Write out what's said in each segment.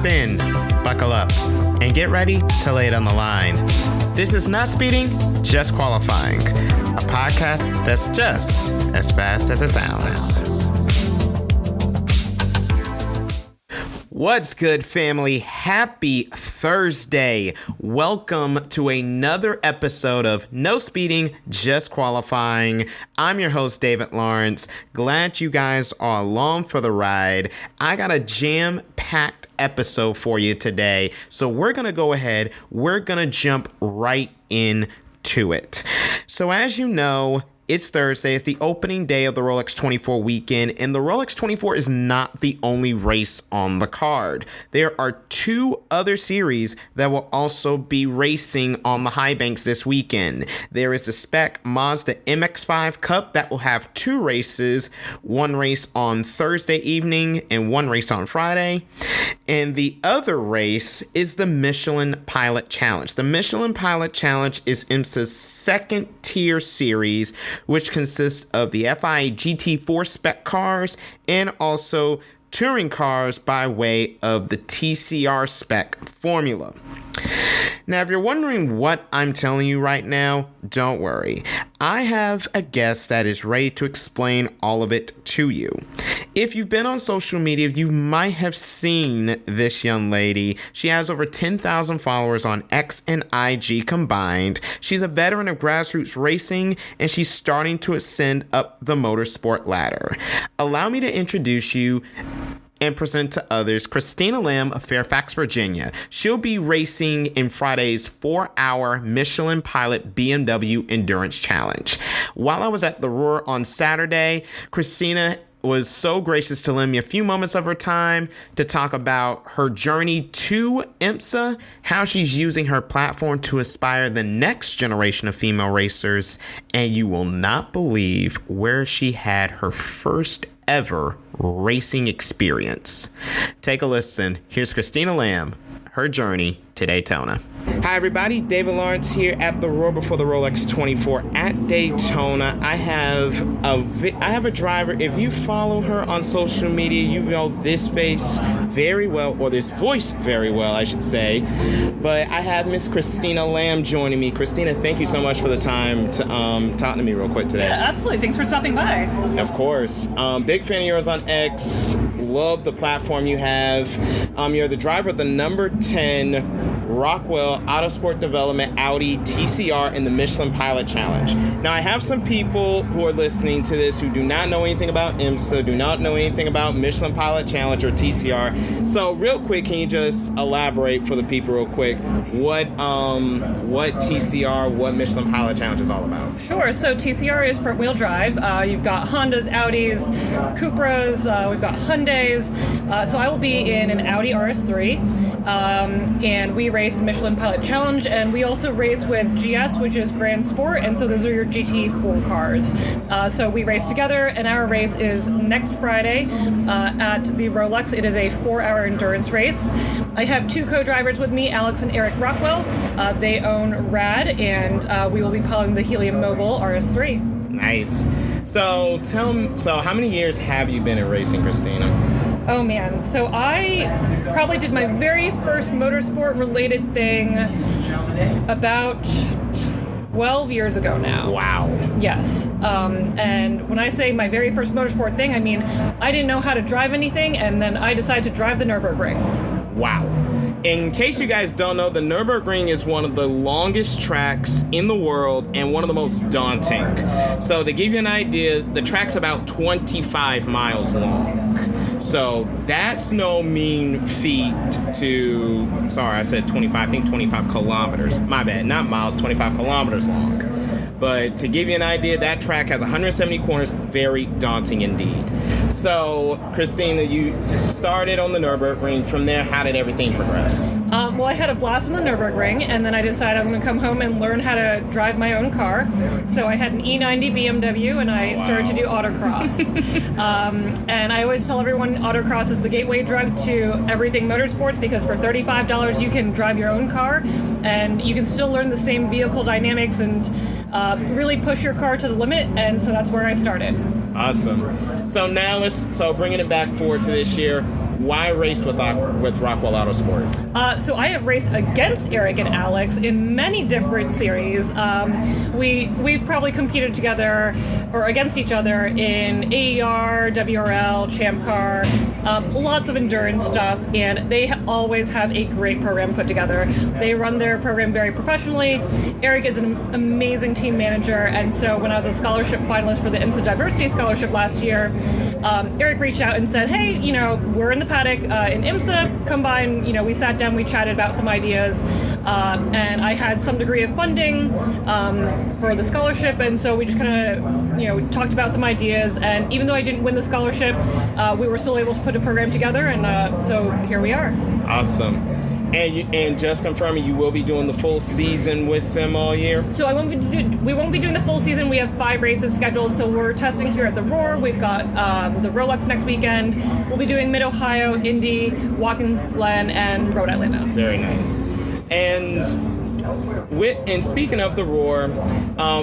Strap in, buckle up, and get ready to lay it on the line. This is Not Speeding, Just Qualifying, a podcast that's just as fast as it sounds. What's good, family? Happy Thursday. Welcome to another episode of No Speeding, Just Qualifying. I'm your host, David Lawrence. Glad you guys are along for the ride. I got a jam-packed episode for you today, so we're going to jump right into it. So as you know, it's Thursday. It's the opening day of the Rolex 24 weekend, and the Rolex 24 is not the only race on the card. There are two other series that will also be racing on the high banks this weekend. There is the Spec Mazda MX-5 Cup that will have two races, one race on Thursday evening and one race on Friday. And the other race is the Michelin Pilot Challenge. The Michelin Pilot Challenge is IMSA's second tier series, which consists of the FIA GT4 spec cars and also touring cars by way of the TCR spec formula. Now, if you're wondering what I'm telling you right now, don't worry. I have a guest that is ready to explain all of it to you. If you've been on social media, you might have seen this young lady. She has over 10,000 followers on X and IG combined. She's a veteran of grassroots racing, and she's starting to ascend up the motorsport ladder. Allow me to introduce you and present to others Christina Lam of Fairfax, Virginia. She'll be racing in Friday's 4-hour Michelin Pilot BMW Endurance Challenge. While I was at the Roar on Saturday, Christina was so gracious to lend me a few moments of her time to talk about her journey to IMSA, how she's using her platform to inspire the next generation of female racers, and you will not believe where she had her first ever racing experience. Take a listen. Here's Christina Lam, her journey to Daytona. Hi everybody, David Lawrence here at the Roar before the Rolex 24 at Daytona. I have a driver. If you follow her on social media, you know this face very well, or this voice very well, I should say. But I have Miss Christina Lam joining me. Christina, thank you so much for the time to talk to me real quick today. Yeah, absolutely. Thanks for stopping by. Of course. Big fan of yours on X. Love the platform you have. You're the driver of the number 10 Rockwell Autosport Development Audi TCR in the Michelin Pilot Challenge. Now, I have some people who are listening to this who do not know anything about IMSA, do not know anything about Michelin Pilot Challenge or TCR. So real quick, can you just elaborate for the people real quick what TCR, what Michelin Pilot Challenge is all about? Sure. So TCR is front wheel drive. You've got Hondas, Audis, Cupras, we've got Hyundais. So I will be in an Audi RS3, and we race Michelin Pilot Challenge, and we also race with GS, which is Grand Sport, and so those are your GT4 cars. So we race together, and our race is next Friday at the Rolex. It is a 4-hour endurance race. I have two co-drivers with me, Alex and Eric Rockwell. They own RAD, and we will be piloting the Helium Mobile RS3. Nice. So how many years have you been in racing, Christina? Oh man, so I probably did my very first motorsport related thing about 12 years ago now. Wow. Yes. And when I say my very first motorsport thing, I mean, I didn't know how to drive anything, and then I decided to drive the Nürburgring. Wow. In case you guys don't know, the Nürburgring is one of the longest tracks in the world and one of the most daunting. So to give you an idea, the track's about 25 miles long. So that's no mean feat to, sorry, I said 25, I think 25 kilometers. My bad, not miles, 25 kilometers long. But to give you an idea, that track has 170 corners, very daunting indeed. So, Christina, you started on the Nürburgring. From there, how did everything progress? Well, I had a blast on the Nürburgring, and then I decided I was going to come home and learn how to drive my own car. So I had an E90 BMW, and I started to do autocross. And I always tell everyone autocross is the gateway drug to everything motorsports, because for $35 you can drive your own car, and you can still learn the same vehicle dynamics and really push your car to the limit. And so that's where I started. Awesome. So now so bringing it back forward to this year, why race with Rockwell Autosport? So I have raced against Eric and Alex in many different series. We've probably competed together or against each other in AER, WRL, Champ Car, lots of endurance stuff, and they always have a great program put together. They run their program very professionally. Eric is an amazing team manager, and so when I was a scholarship finalist for the IMSA Diversity Scholarship last year, Eric reached out and said, hey, we're in the paddock in IMSA, come by, and we sat down, we chatted about some ideas, and I had some degree of funding for the scholarship, and so we just kind of talked about some ideas, and even though I didn't win the scholarship, we were still able to put a program together, and so here we are. Awesome. And just confirming, you will be doing the full season with them all year? So we won't be doing the full season. We have 5 races scheduled. So we're testing here at the Roar. We've got the Rolex next weekend. We'll be doing Mid-Ohio, Indy, Watkins Glen, and Road Atlanta. Very nice. And speaking of the Roar,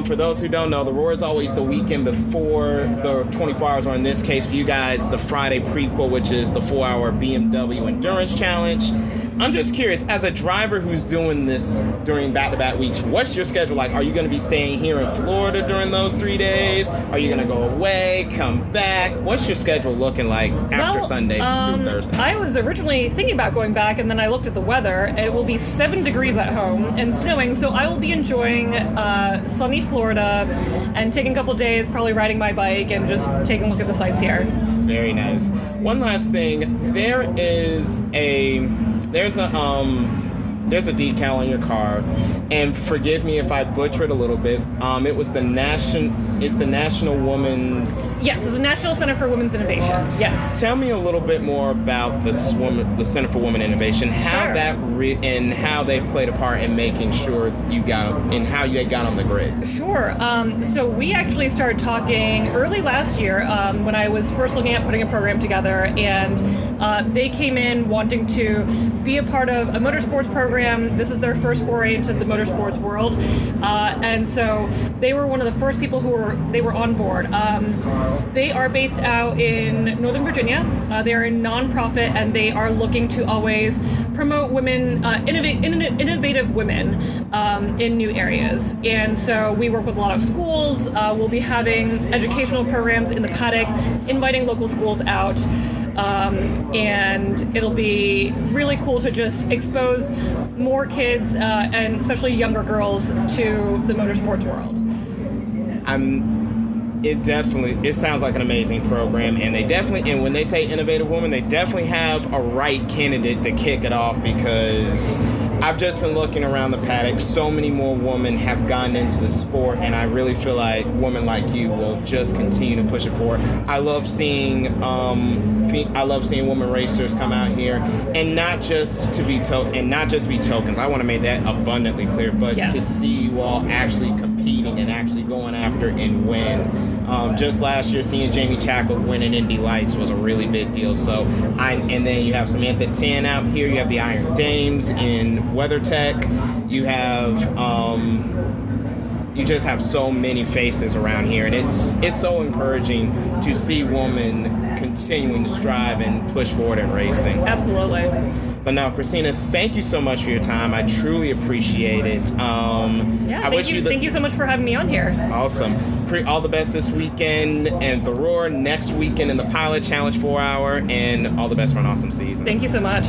for those who don't know, the Roar is always the weekend before the 24 hours, or in this case for you guys, the Friday prequel, which is the 4-hour BMW Endurance Challenge. I'm just curious, as a driver who's doing this during back-to-back weeks, what's your schedule like? Are you going to be staying here in Florida during those 3 days? Are you going to go away, come back? What's your schedule looking like after Sunday through Thursday? I was originally thinking about going back, and then I looked at the weather. It will be 7 degrees at home and snowing, so I will be enjoying sunny Florida and taking a couple days, probably riding my bike and just taking a look at the sights here. Very nice. One last thing, there's a decal on your car, and forgive me if I butcher it a little bit. It's the National Women's. Yes, it's the National Center for Women's Innovations. Yes. Tell me a little bit more about the Center for Women Innovation, how and how they played a part in making sure you got and how you got on the grid. Sure. So we actually started talking early last year when I was first looking at putting a program together, and they came in wanting to be a part of a motorsports program. This is their first foray into the motorsports world, and so they were one of the first people who were on board. They are based out in Northern Virginia. They are a nonprofit, and they are looking to always promote women, innovative women in new areas. And so we work with a lot of schools. We'll be having educational programs in the paddock, inviting local schools out. And it'll be really cool to just expose more kids, and especially younger girls, to the motorsports world. It sounds like an amazing program, and when they say innovative woman, they definitely have a right candidate to kick it off, because I've just been looking around the paddock. So many more women have gotten into the sport, and I really feel like women like you will just continue to push it forward. I love seeing women racers come out here, and not just be tokens. I want to make that abundantly clear, but to see you all actually competing and actually going after and win. Just last year, seeing Jamie Chackle win in Indy Lights was a really big deal. So, and then you have Samantha Tan out here. You have the Iron Dames in WeatherTech. You have, you just have so many faces around here, and it's so encouraging to see women continuing to strive and push forward in racing. Absolutely. But now, Christina, thank you so much for your time. I truly appreciate it. Thank you so much for having me on here. Awesome. All the best this weekend and the Roar, next weekend in the Pilot Challenge 4-hour, and all the best for an awesome season. Thank you so much.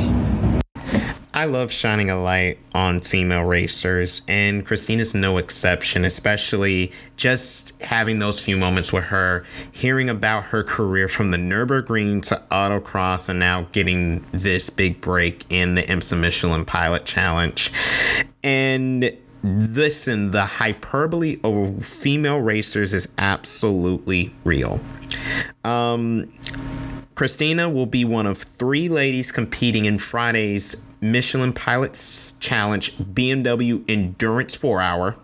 I love shining a light on female racers, and Christina's no exception, especially just having those few moments with her, hearing about her career from the Nürburgring to autocross, and now getting this big break in the IMSA Michelin Pilot Challenge. And listen, the hyperbole of female racers is absolutely real. Christina will be one of 3 ladies competing in Friday's Michelin Pilot Challenge BMW Endurance 4-hour.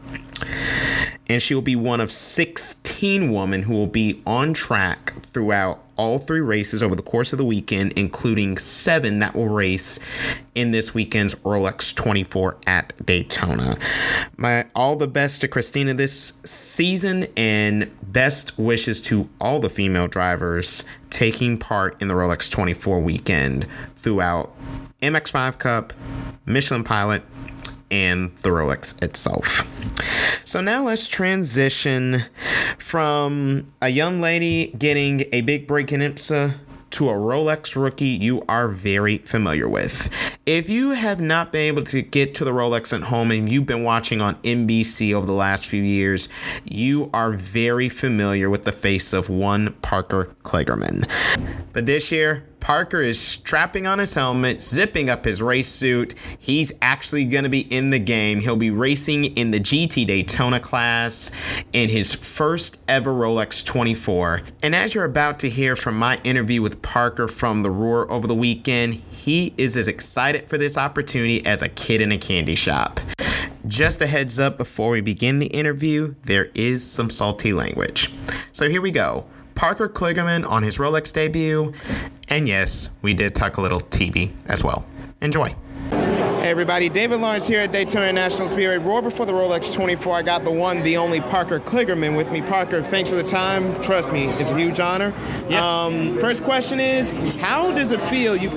And she will be one of 16 women who will be on track throughout all 3 races over the course of the weekend, including 7 that will race in this weekend's Rolex 24 at Daytona. All the best to Christina this season, and best wishes to all the female drivers taking part in the Rolex 24 weekend throughout MX5 Cup, Michelin Pilot, and the Rolex itself. So now let's transition from a young lady getting a big break in IMSA to a Rolex rookie you are very familiar with. If you have not been able to get to the Rolex at home and you've been watching on NBC over the last few years, you are very familiar with the face of one Parker Kligerman. But this year, Parker is strapping on his helmet, zipping up his race suit. He's actually going to be in the game. He'll be racing in the GT Daytona class in his first ever Rolex 24. And as you're about to hear from my interview with Parker from the Roar over the weekend, he is as excited for this opportunity as a kid in a candy shop. Just a heads up before we begin the interview, there is some salty language. So here we go. Parker Kligerman on his Rolex debut. And yes, we did talk a little TV as well. Enjoy. Hey everybody, David Lawrence here at Daytona National Speedway. Roar before the Rolex 24. I got the one, the only Parker Kligerman with me. Parker, thanks for the time. Trust me, it's a huge honor. Yep. First question is, how does it feel? You've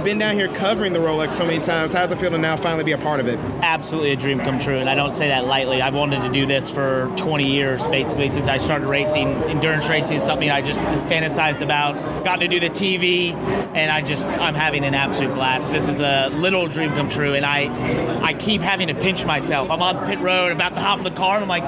been down here covering the Rolex so many times. How does it feel to now finally be a part of it? Absolutely a dream come true, and I don't say that lightly. I've wanted to do this for 20 years, basically, since I started racing. Endurance racing is something I just fantasized about. Got to do the TV, and I'm having an absolute blast. This is a little dream come true, and I keep having to pinch myself. I'm on pit road, about to hop in the car, and I'm like,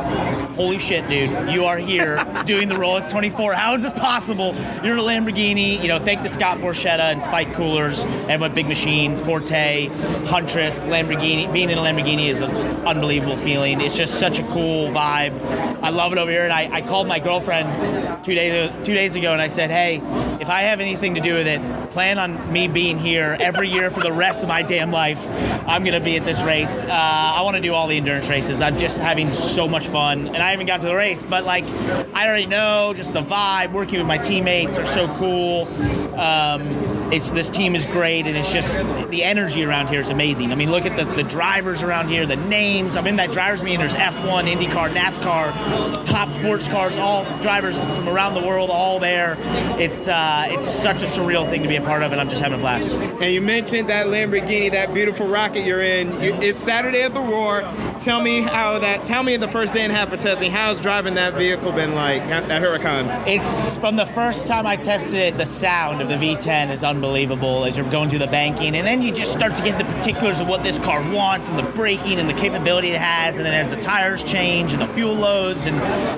holy shit, dude, you are here doing the Rolex 24. How is this possible? You're in a Lamborghini. Thank to Scott Borchetta and Spike Coolers, everyone, Big Machine, Forte, Huntress, Lamborghini. Being in a Lamborghini is an unbelievable feeling. It's just such a cool vibe. I love it over here, and I called my girlfriend two days ago, and I said, hey, if I have anything to do with it, plan on me being here every year for the rest of my damn life. I'm going to be at this race. I want to do all the endurance races. I'm just having so much fun. And I haven't got to the race, but I already know just the vibe. Working with my teammates are so cool. This team is great, and it's just the energy around here is amazing. I mean, look at the drivers around here, the names. I'm in that drivers meeting. There's F1, IndyCar, NASCAR, top sports cars, all drivers from around the world, all there. It's such a surreal thing to be a part of, and I'm just having a blast. And you mentioned that Lamborghini, that beautiful rocket you're in. It's Saturday at the Roar. Tell me the first day and a half of testing, how's driving that vehicle been like, that Huracan? It's, from the first time I tested it, the sound of the V10 is unbelievable as you're going through the banking, and then you just start to get the particulars of what this car wants and the braking and the capability it has, and then as the tires change and the fuel loads, and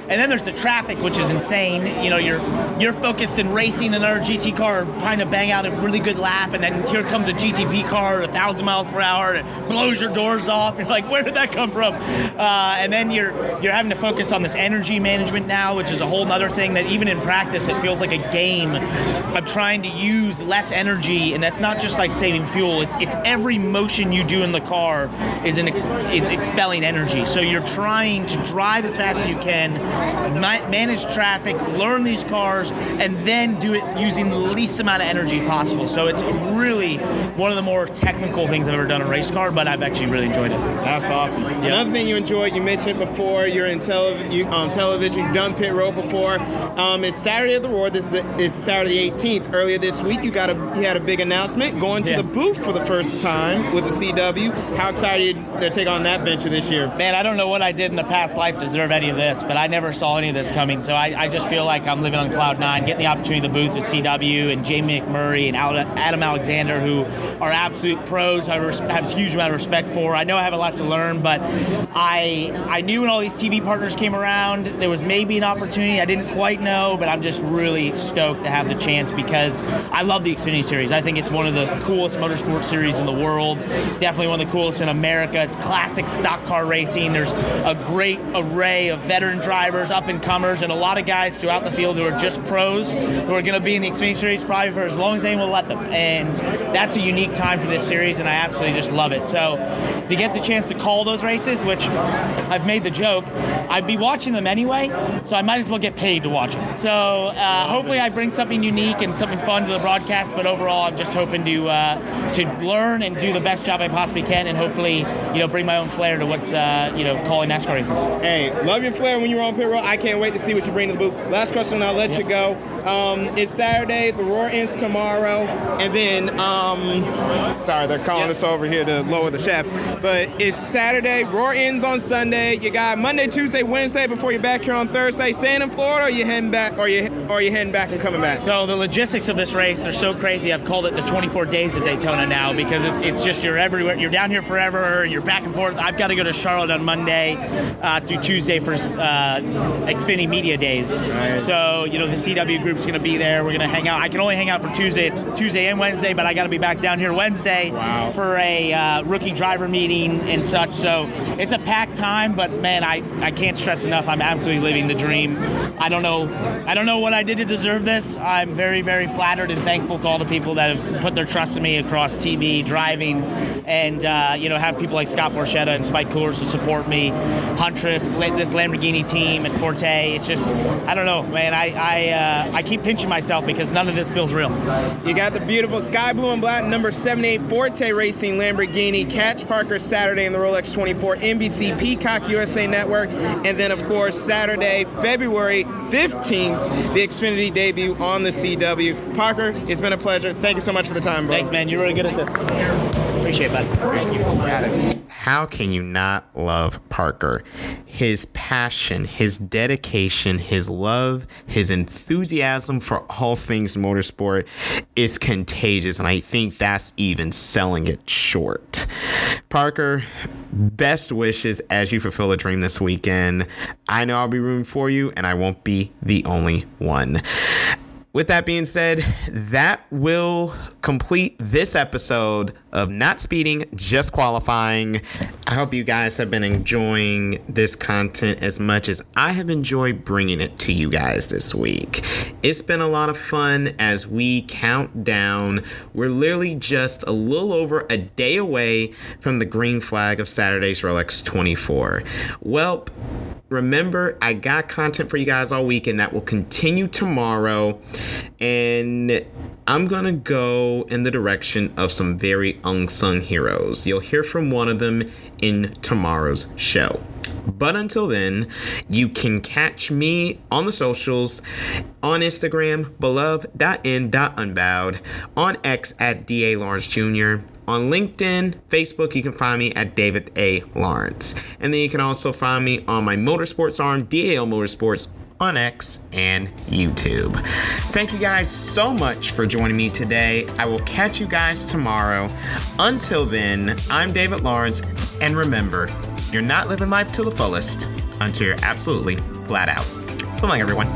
then there's the traffic, which is insane. You're focused in racing another GT car, trying to bang out a really good lap, and then here comes a GTP car at 1,000 miles per hour, and it blows your doors off. You're like, where did that come from? And then you're having to focus on this energy management now, which is a whole other thing that even in practice, it feels like a game of trying to use less energy, and that's not just like saving fuel. It's every motion you do in the car is expelling energy. So you're trying to drive as fast as you can, manage traffic, learn these cars, and then do it using the least amount of energy possible. So it's really one of the more technical things I've ever done in a race car, but I've actually really enjoyed it. That's awesome. Yeah. Another thing you enjoyed, you mentioned before, you're in on television, you've done pit road before. It's Saturday at the Roar. This is Saturday the 18th. Earlier this week, you had a big announcement, going to the booth for the first time with the CW. How excited to take on that venture this year? Man, I don't know what I did in a past life to deserve any of this, but I never saw any of this coming. So I just feel like I'm living on cloud nine, getting the opportunity to the booth with CW and Jamie McMurray and Adam Alexander, who are absolute pros. I have a huge amount of respect for. I know I have a lot to learn, but I knew when all these TV partners came around, there was maybe an opportunity. I didn't quite know, but I'm just really stoked to have the chance because I love the Xfinity Series. I think it's one of the coolest motorsport series in the world. Definitely one of the coolest in America. It's classic stock car racing. There's a great array of veteran drivers, up-and-comers, and a lot of guys throughout the field who are just pros who are going to be in the Xfinity Series probably for as long as they will let them. And that's a unique time for this series, and I absolutely just love it. So to get the chance to call those races, which I've made the joke, I'd be watching them anyway, so I might as well get paid to watch them. So hopefully I bring something unique and something fun to the broadcast, but overall I'm just hoping to learn and do the best job I possibly can, and hopefully, bring my own flair to what's, calling NASCAR races. Hey, love your flair when you're on pit road. I can't wait to see what you bring to the booth. Last question, and I'll let you go. It's Saturday, the Roar ends tomorrow, and then, sorry, they're calling us over here to lower the shaft, but it's Saturday, Roar ends on Sunday. You got Monday, Tuesday, Wednesday before you're back here on Thursday. Staying in Florida, or you heading back, or you heading back and coming back? So the logistics of this race are so crazy. I've called it the 24 days of Daytona now, because it's just you're everywhere. You're down here forever. You're back and forth. I've got to go to Charlotte on Monday through Tuesday for Xfinity Media Days. Right. So the CW group's going to be there. We're going to hang out. I can only hang out for Tuesday. It's Tuesday and Wednesday, but I got to be back down here Wednesday for a rookie driver meeting and such. So it's a packed time, but man, I can't stress enough. I'm absolutely living the dream. I don't know what I did to deserve this. I'm very, very flattered and thankful to all the people that have put their trust in me across TV, driving, and have people like Scott Borchetta and Spike Coolers to support me, Huntress, this Lamborghini team, and Forte. It's just, I don't know, man. I keep pinching myself because none of this feels real. You got the beautiful sky blue and black number 78 Forte Racing Lamborghini. Catch Parker Saturday in the Rolex 24, NBC Peacock USA Network, and then of course Saturday, February 15th, the Xfinity debut on the CW. Parker, it's been a pleasure. Thank you so much for the time, bro. Thanks, man. You're really good at this. Appreciate it, bud. Thank you. Got it. How can you not love Parker? His passion, his dedication, his love, his enthusiasm for all things motorsport is contagious, and I think that's even selling it short. Parker, best wishes as you fulfill a dream this weekend. I know I'll be rooting for you, and I won't be the only one. With that being said, that will complete this episode of Not Speeding, Just Qualifying. I hope you guys have been enjoying this content as much as I have enjoyed bringing it to you guys this week. It's been a lot of fun as we count down. We're literally just a little over a day away from the green flag of Saturday's Rolex 24. Well, remember, I got content for you guys all week, and that will continue tomorrow. And I'm going to go in the direction of some very unsung heroes. You'll hear from one of them in tomorrow's show. But until then, you can catch me on the socials, on Instagram, beloved.n.unbowed, on X at DA Lawrence Jr., on LinkedIn, Facebook, you can find me at David A. Lawrence. And then you can also find me on my motorsports arm, DAL Motorsports, on X and YouTube. Thank you guys so much for joining me today. I will catch you guys tomorrow. Until then, I'm David Lawrence, and remember, you're not living life to the fullest until you're absolutely flat out. So long, everyone.